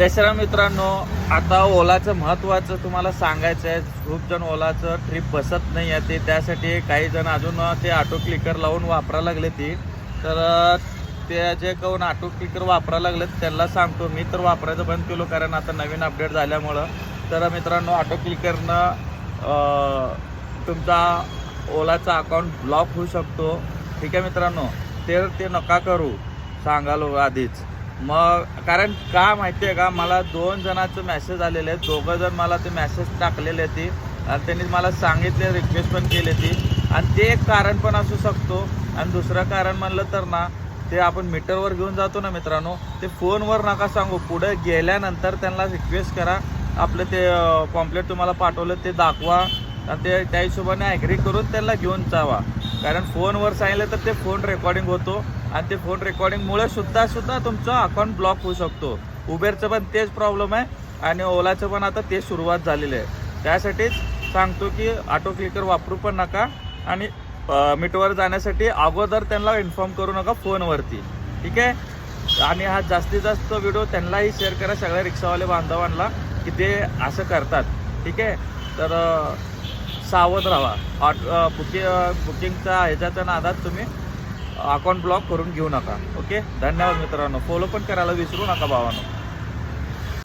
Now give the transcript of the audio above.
जय मित्रांनो, आता ओलाचं महत्त्वाचं तुम्हाला सांगायचं आहे. खूप जण ओलाचं ट्रिप बसत नाही आहे, ते त्यासाठी काही जण अजून ते ऑटो क्लिकर लावून वापरायला लागले ती. तर ते जे कोण ऑटो क्लिकर वापरायला लागलेत त्यांना सांगतो, मी तर वापरायचं बंद केलो कारण आता नवीन अपडेट झाल्यामुळं. तर मित्रांनो, ऑटो क्लिकरनं तुमचा ओलाचा अकाउंट ब्लॉक होऊ शकतो. ठीक आहे मित्रांनो, ते नका करू सांगालो आधीच. मग कारण का माहिती आहे का, मला 2 जणांचं मेसेज आलेले आहेत. 2 जण मला ते मेसेज टाकलेले ती आणि त्यांनी मला सांगितले, रिक्वेस्ट पण केली ती. आणि ते एक कारण पण असू शकतो. आणि दुसरं कारण म्हणलं तर ना, ते आपण मीटरवर घेऊन जातो ना मित्रांनो, ते फोनवर नका सांगू. पुढे गेल्यानंतर त्यांना रिक्वेस्ट करा, आपलं ते पॉम्पलेट तुम्हाला पाठवलं ते दाखवा आणि ते त्या हिशोबाने ॲग्री करून त्यांना घेऊन जावा. कारण फोनवर सांगितलं तर ते फोन रेकॉर्डिंग होतो आणि ते फोन रेकॉर्डिंगमुळे सुद्धा तुमचं अकाउंट ब्लॉक होऊ शकतो. उबेरचं पण तेच प्रॉब्लेम आहे आणि ओलाचं पण आता ते सुरुवात झालेली आहे. त्यासाठीच सांगतो की ऑटो क्लिकर वापरू पण नका आणि मीटरवर जाण्यासाठी अगोदर त्यांना इन्फॉर्म करू नका फोनवरती. ठीक आहे. आणि हा जास्तीत जास्त व्हिडिओ त्यांनाही शेअर करा, सगळ्या रिक्षावाले बांधवांना, की ते असं करतात. ठीक आहे. तर सावध राहा. बुकिंगचा ह्याच्याच्या नादात तुम्ही अकाउंट ब्लॉक करून घेऊ नका. ओके, धन्यवाद मित्रांनो. फॉलो पण करायला विसरू नका भावांनो.